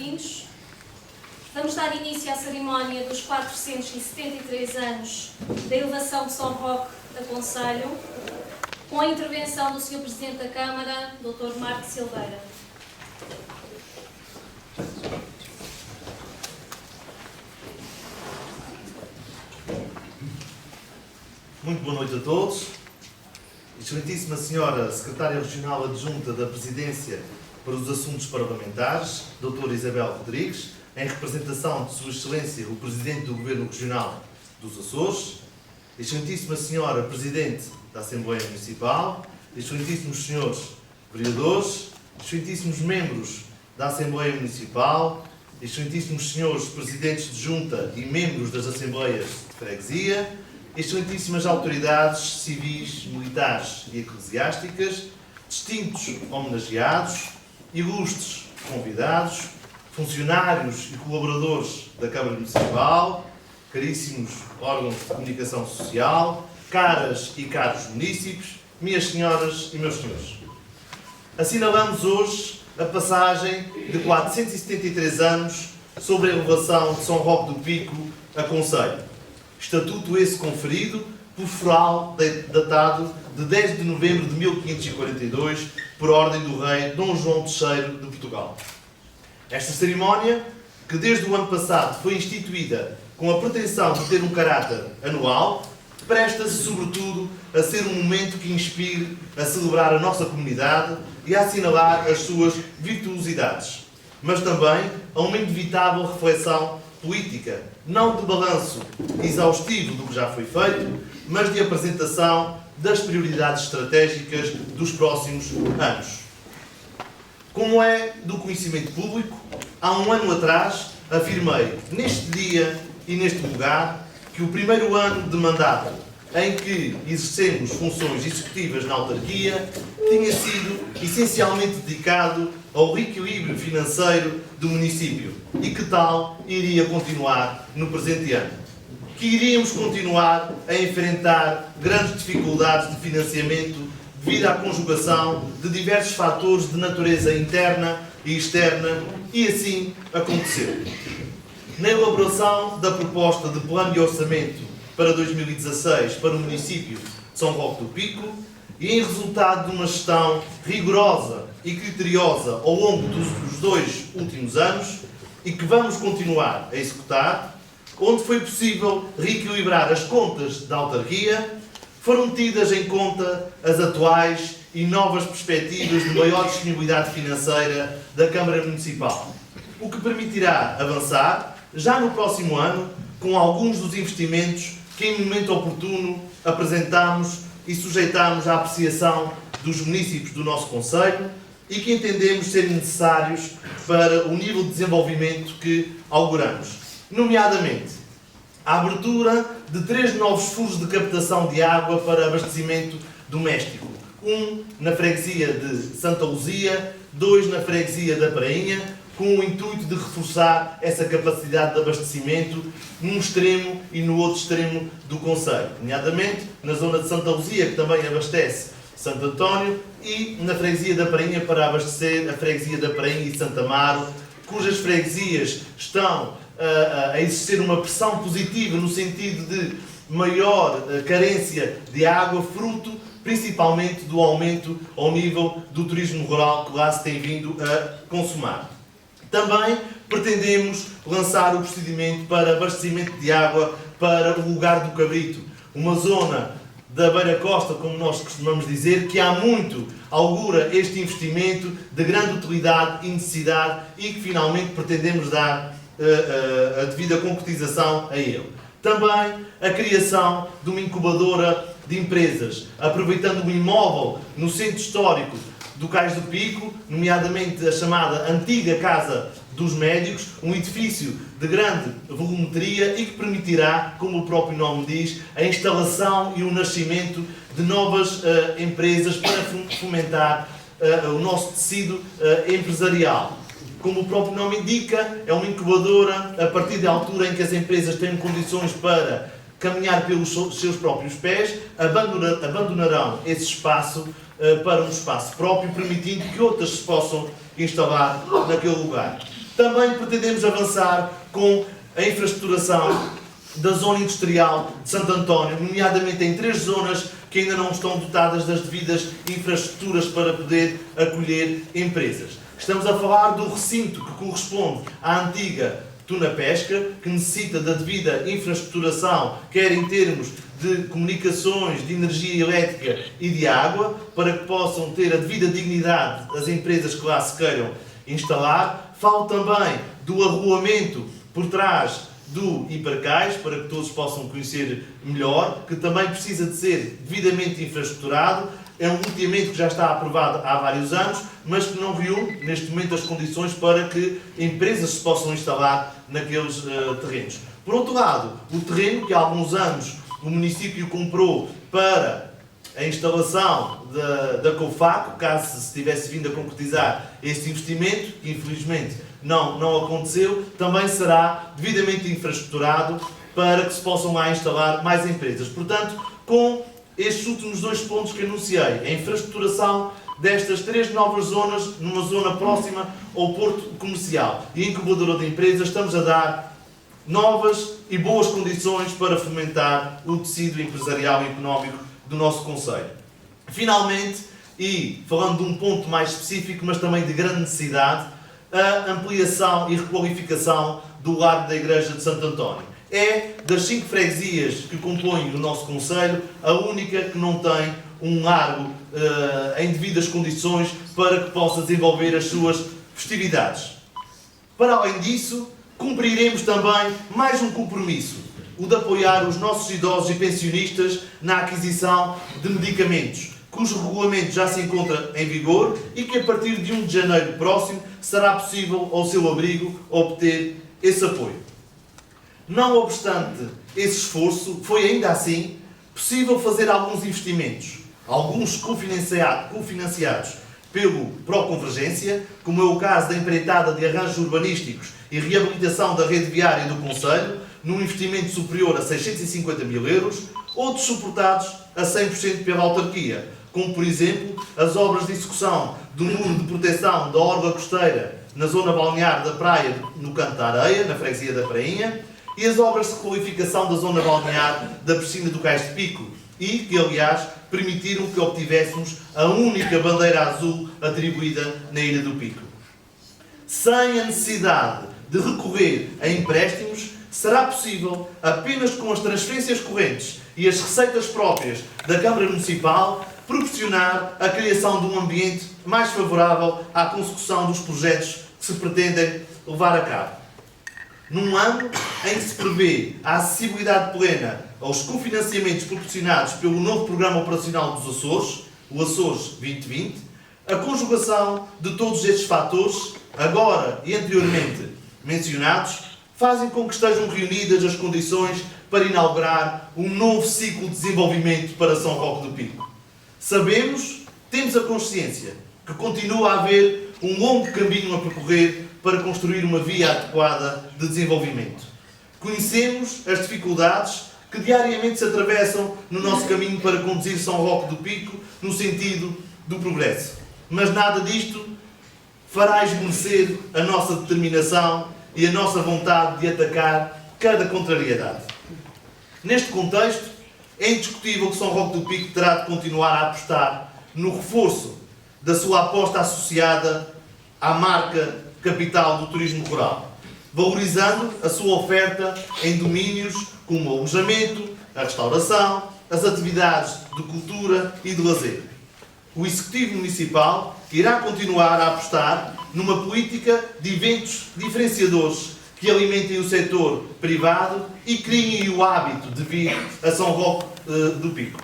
bem-vindos. Vamos dar início à cerimónia dos 473 anos da elevação de São Roque a Conselho, com a intervenção do Sr. Presidente da Câmara, Dr. Marco Silveira. Muito boa noite a todos. Excelentíssima Senhora Secretária Regional Adjunta da Presidência para os Assuntos Parlamentares, Dra. Isabel Rodrigues, em representação de Sua Excelência, o Presidente do Governo Regional dos Açores, Excelentíssima Senhora Presidente da Assembleia Municipal, Excelentíssimos Senhores Vereadores, Excelentíssimos Membros da Assembleia Municipal, Excelentíssimos Senhores Presidentes de Junta e Membros das Assembleias de Freguesia, Excelentíssimas Autoridades Civis, Militares e Eclesiásticas, distintos homenageados, ilustres convidados, funcionários e colaboradores da Câmara Municipal, caríssimos órgãos de comunicação social, caras e caros munícipes, minhas senhoras e meus senhores. Assinalamos hoje a passagem de 473 anos sobre a elevação de São Roque do Pico a Conselho. Estatuto esse conferido por foral datado de 10 de novembro de 1542, por ordem do rei Dom João III de Portugal. Esta cerimónia, que desde o ano passado foi instituída com a pretensão de ter um caráter anual, presta-se sobretudo a ser um momento que inspire a celebrar a nossa comunidade e a assinalar as suas virtuosidades, mas também a uma inevitável reflexão política, não de balanço exaustivo do que já foi feito, mas de apresentação das prioridades estratégicas dos próximos anos. Como é do conhecimento público, há um ano atrás afirmei, neste dia e neste lugar, que o primeiro ano de mandato em que exercemos funções executivas na autarquia tinha sido essencialmente dedicado ao reequilíbrio financeiro do município e que tal iria continuar no presente ano. Que iríamos continuar a enfrentar grandes dificuldades de financiamento devido à conjugação de diversos fatores de natureza interna e externa, e assim aconteceu. Na elaboração da proposta de plano de orçamento para 2016 para o município de São Roque do Pico, e em resultado de uma gestão rigorosa e criteriosa ao longo dos 2 últimos anos, e que vamos continuar a executar, onde foi possível reequilibrar as contas da autarquia, foram tidas em conta as atuais e novas perspectivas de maior disponibilidade financeira da Câmara Municipal, o que permitirá avançar, já no próximo ano, com alguns dos investimentos que em momento oportuno apresentamos e sujeitamos à apreciação dos municípios do nosso concelho e que entendemos serem necessários para o nível de desenvolvimento que auguramos. Nomeadamente, a abertura de 3 novos furos de captação de água para abastecimento doméstico. Um na freguesia de Santa Luzia, 2 na freguesia da Prainha, com o intuito de reforçar essa capacidade de abastecimento num extremo e no outro extremo do concelho, nomeadamente na zona de Santa Luzia, que também abastece Santo António, e na freguesia da Prainha para abastecer a freguesia da Prainha e Santa Amaro, cujas freguesias estão a exercer uma pressão positiva no sentido de maior carência de água, fruto principalmente do aumento ao nível do turismo rural que lá se tem vindo a consumar. Também pretendemos lançar o procedimento para abastecimento de água para o lugar do Cabrito, uma zona da beira-costa, como nós costumamos dizer, que há muito augura este investimento de grande utilidade e necessidade e que finalmente pretendemos dar a devida concretização a ele. Também a criação de uma incubadora de empresas, aproveitando um imóvel no centro histórico do Cais do Pico, nomeadamente a chamada Antiga Casa dos Médicos, um edifício de grande volumetria e que permitirá, como o próprio nome diz, a instalação e o nascimento de novas empresas para fomentar o nosso tecido empresarial. Como o próprio nome indica, é uma incubadora a partir da altura em que as empresas têm condições para caminhar pelos seus próprios pés, abandonarão esse espaço para um espaço próprio, permitindo que outras se possam instalar naquele lugar. Também pretendemos avançar com a infraestruturação da zona industrial de Santo António, nomeadamente em 3 zonas que ainda não estão dotadas das devidas infraestruturas para poder acolher empresas. Estamos a falar do recinto que corresponde à antiga Tuna Pesca, que necessita da devida infraestruturação, quer em termos de comunicações, de energia elétrica e de água, para que possam ter a devida dignidade as empresas que lá se queiram instalar. Falo também do arruamento por trás do Hipercais, para que todos possam conhecer melhor, que também precisa de ser devidamente infraestruturado. É um loteamento que já está aprovado há vários anos, mas que não reúne, neste momento, as condições para que empresas se possam instalar naqueles terrenos. Por outro lado, o terreno que há alguns anos o município comprou para a instalação da COFACO, caso se tivesse vindo a concretizar este investimento, que infelizmente não aconteceu, também será devidamente infraestruturado para que se possam lá instalar mais empresas. Portanto, com estes últimos 2 pontos que anunciei, a infraestruturação destas 3 novas zonas, numa zona próxima ao porto comercial e incubadora de empresas, estamos a dar novas e boas condições para fomentar o tecido empresarial e económico do nosso concelho. Finalmente, e falando de um ponto mais específico, mas também de grande necessidade, a ampliação e requalificação do Largo da Igreja de Santo António. É das 5 freguesias que compõem o nosso concelho a única que não tem um largo em devidas condições para que possa desenvolver as suas festividades. Para além disso, cumpriremos também mais um compromisso, o de apoiar os nossos idosos e pensionistas na aquisição de medicamentos, cujo regulamento já se encontra em vigor e que a partir de 1 de janeiro próximo será possível ao seu abrigo obter esse apoio. Não obstante esse esforço, foi ainda assim possível fazer alguns investimentos, alguns cofinanciados pelo Proconvergência, como é o caso da empreitada de arranjos urbanísticos e reabilitação da rede viária do concelho, num investimento superior a 650 mil euros, outros suportados a 100% pela autarquia, como por exemplo as obras de execução do muro de proteção da orla costeira na zona balnear da praia no Canto da Areia, na freguesia da Prainha, e as obras de requalificação da zona balnear da piscina do Cais de Pico, e que, aliás, permitiram que obtivéssemos a única bandeira azul atribuída na Ilha do Pico. Sem a necessidade de recorrer a empréstimos, será possível, apenas com as transferências correntes e as receitas próprias da Câmara Municipal, proporcionar a criação de um ambiente mais favorável à consecução dos projetos que se pretendem levar a cabo. Num ano em que se prevê a acessibilidade plena aos cofinanciamentos proporcionados pelo novo Programa Operacional dos Açores, o Açores 2020, a conjugação de todos estes fatores, agora e anteriormente mencionados, fazem com que estejam reunidas as condições para inaugurar um novo ciclo de desenvolvimento para São Roque do Pico. Sabemos, temos a consciência, que continua a haver um longo caminho a percorrer para construir uma via adequada de desenvolvimento. Conhecemos as dificuldades que diariamente se atravessam no nosso caminho para conduzir São Roque do Pico no sentido do progresso. Mas nada disto fará esmorecer a nossa determinação e a nossa vontade de atacar cada contrariedade. Neste contexto, é indiscutível que São Roque do Pico terá de continuar a apostar no reforço da sua aposta associada à marca capital do turismo rural, valorizando a sua oferta em domínios como o alojamento, a restauração, as atividades de cultura e de lazer. O Executivo Municipal irá continuar a apostar numa política de eventos diferenciadores que alimentem o setor privado e criem o hábito de vir a São Roque do Pico.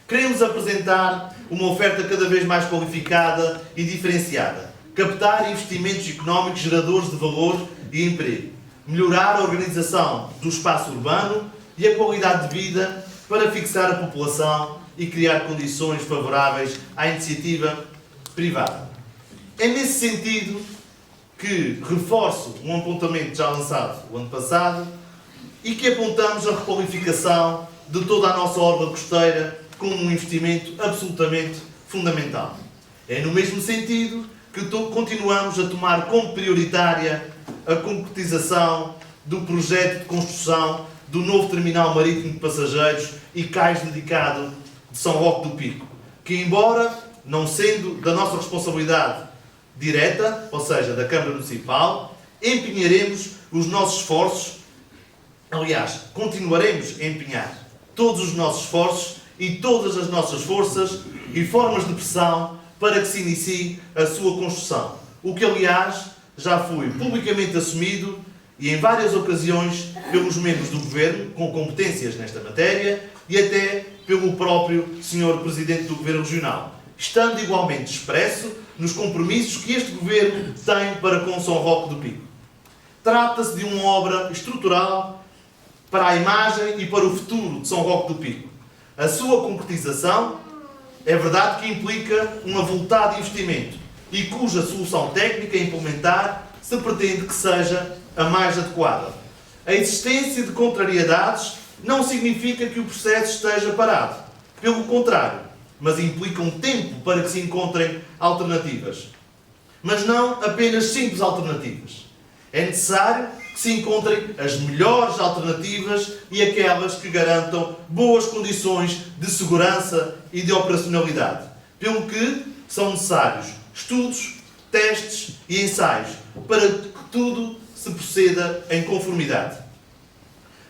Queremos apresentar uma oferta cada vez mais qualificada e diferenciada, captar investimentos económicos geradores de valor e emprego, melhorar a organização do espaço urbano e a qualidade de vida para fixar a população e criar condições favoráveis à iniciativa privada. É nesse sentido que reforço um apontamento já lançado o ano passado e que apontamos a requalificação de toda a nossa orla costeira como um investimento absolutamente fundamental. É no mesmo sentido que continuamos a tomar como prioritária a concretização do projeto de construção do novo terminal marítimo de passageiros e cais dedicado de São Roque do Pico, que, embora não sendo da nossa responsabilidade direta, ou seja, da Câmara Municipal, empenharemos os nossos esforços, aliás, continuaremos a empenhar todos os nossos esforços e todas as nossas forças e formas de pressão para que se inicie a sua construção. O que, aliás, já foi publicamente assumido e em várias ocasiões pelos membros do Governo com competências nesta matéria e até pelo próprio Sr. Presidente do Governo Regional, estando igualmente expresso nos compromissos que este Governo tem para com São Roque do Pico. Trata-se de uma obra estrutural para a imagem e para o futuro de São Roque do Pico. A sua concretização é verdade que implica um avultado investimento e cuja solução técnica a implementar se pretende que seja a mais adequada. A existência de contrariedades não significa que o processo esteja parado. Pelo contrário, mas implica um tempo para que se encontrem alternativas. Mas não apenas simples alternativas. É necessário que se encontrem as melhores alternativas e aquelas que garantam boas condições de segurança e de operacionalidade, pelo que são necessários estudos, testes e ensaios para que tudo se proceda em conformidade.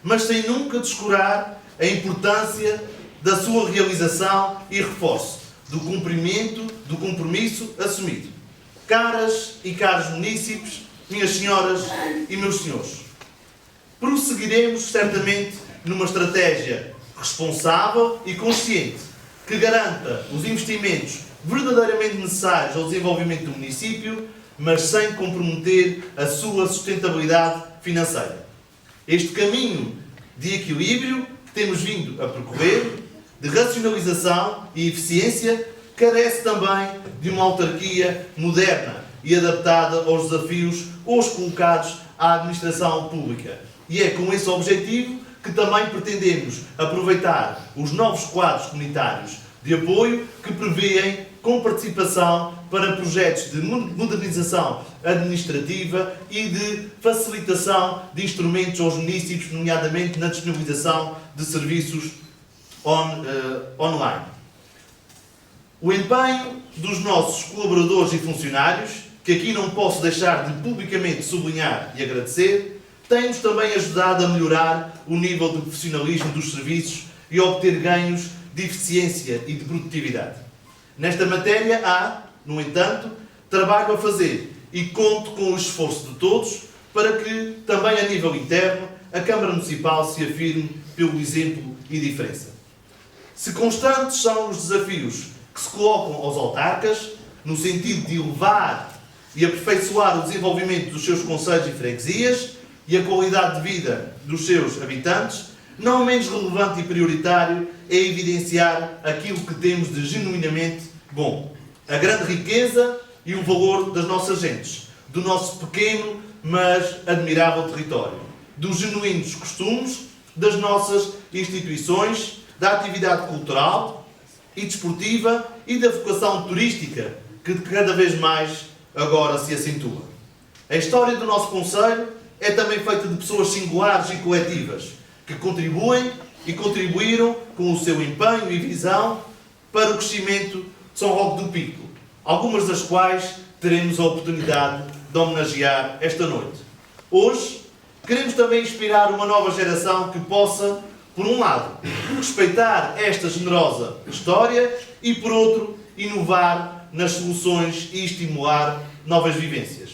Mas sem nunca descurar a importância da sua realização e reforço do cumprimento do compromisso assumido. Caras e caros munícipes, minhas senhoras e meus senhores, prosseguiremos certamente numa estratégia responsável e consciente que garanta os investimentos verdadeiramente necessários ao desenvolvimento do município, mas sem comprometer a sua sustentabilidade financeira. Este caminho de equilíbrio que temos vindo a percorrer, de racionalização e eficiência, carece também de uma autarquia moderna e adaptada aos desafios hoje colocados à administração pública. E é com esse objetivo que também pretendemos aproveitar os novos quadros comunitários de apoio que prevêem com participação para projetos de modernização administrativa e de facilitação de instrumentos aos municípios, nomeadamente na disponibilização de serviços online. O empenho dos nossos colaboradores e funcionários, que aqui não posso deixar de publicamente sublinhar e agradecer, tem-nos também ajudado a melhorar o nível de profissionalismo dos serviços e a obter ganhos de eficiência e de produtividade. Nesta matéria há, no entanto, trabalho a fazer e conto com o esforço de todos para que, também a nível interno, a Câmara Municipal se afirme pelo exemplo e diferença. Se constantes são os desafios que se colocam aos autarcas, no sentido de elevar e aperfeiçoar o desenvolvimento dos seus concelhos e freguesias e a qualidade de vida dos seus habitantes, não menos relevante e prioritário é evidenciar aquilo que temos de genuinamente bom. A grande riqueza e o valor das nossas gentes, do nosso pequeno, mas admirável território, dos genuínos costumes, das nossas instituições, da atividade cultural e desportiva e da vocação turística, que cada vez mais agora se acentua. A história do nosso concelho é também feita de pessoas singulares e coletivas, que contribuem e contribuíram com o seu empenho e visão para o crescimento de São Roque do Pico, algumas das quais teremos a oportunidade de homenagear esta noite. Hoje, queremos também inspirar uma nova geração que possa, por um lado, respeitar esta generosa história e, por outro, inovar nas soluções e estimular novas vivências.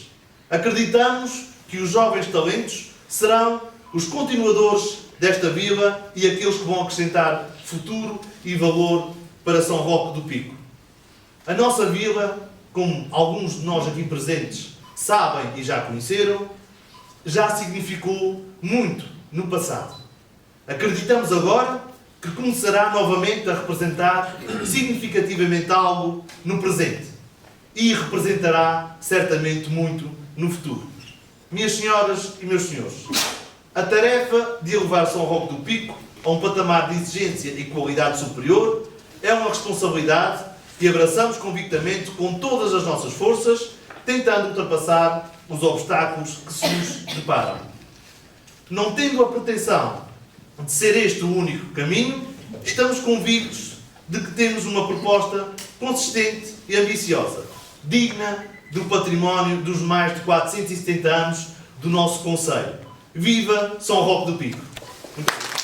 Acreditamos que os jovens talentos serão os continuadores desta vila e aqueles que vão acrescentar futuro e valor para São Roque do Pico. A nossa vila, como alguns de nós aqui presentes sabem e já conheceram, já significou muito no passado. Acreditamos agora que começará novamente a representar significativamente algo no presente e representará certamente muito no futuro. Minhas senhoras e meus senhores, a tarefa de elevar São Roque do Pico a um patamar de exigência e qualidade superior é uma responsabilidade que abraçamos convictamente com todas as nossas forças, tentando ultrapassar os obstáculos que se nos deparam. Não tendo a pretensão de ser este o único caminho, estamos convictos de que temos uma proposta consistente e ambiciosa, digna do património dos mais de 470 anos do nosso concelho. Viva São Roque do Pico! Muito obrigado.